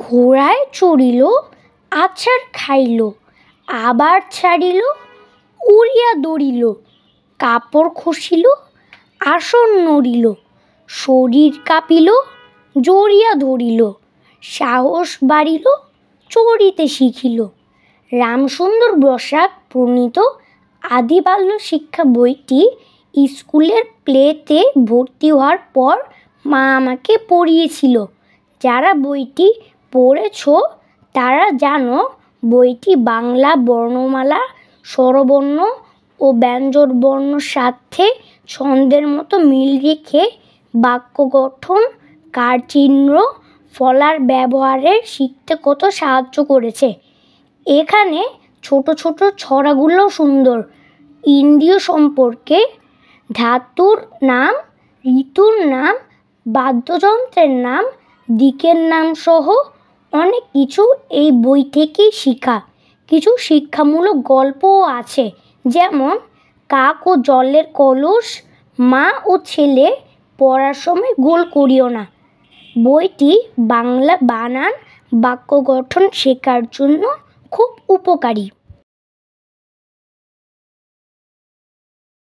ঘোড়ায় চড়িল, আছাড় খাইল, আবার ছাড়িল, উড়িয়া দৌড়িল, কাপড় খসিল, আসন নড়িল, শরীর কাঁপিল, জড়িয়া ধরিল, সাহস বাড়িল, চড়িতে শিখিল। রামসুন্দর বসাক প্রণীত আদি বাল্য শিক্ষা বইটি স্কুলের প্লেতে ভর্তি হওয়ার পর মা আমাকে পড়িয়েছিল। যারা বইটি পড়েছ তারা জানো বইটি বাংলা বর্ণমালা, স্বরবর্ণ ও ব্যঞ্জনবর্ণের সাথে ছন্দের মতো মিল রেখে বাক্য গঠন, কারচিহ্ন, ফলার ব্যবহারে শিখতে কত সাহায্য করেছে। এখানে ছোট ছোট ছড়াগুলো সুন্দর। ইন্দ্রিয় সম্পর্কে, ধাতুর নাম, ঋতুর নাম, বাদ্যযন্ত্রের নাম, দিকের নাম সহ অনেক কিছু এই বই থেকেই শেখা। কিছু শিক্ষামূলক গল্পও আছে, যেমন কাক ও জলের কলস, মা ও ছেলে, পড়ার সময় গোল করিও না। বইটি বাংলা বানান, বাক্য গঠন শেখার জন্য খুব উপকারী।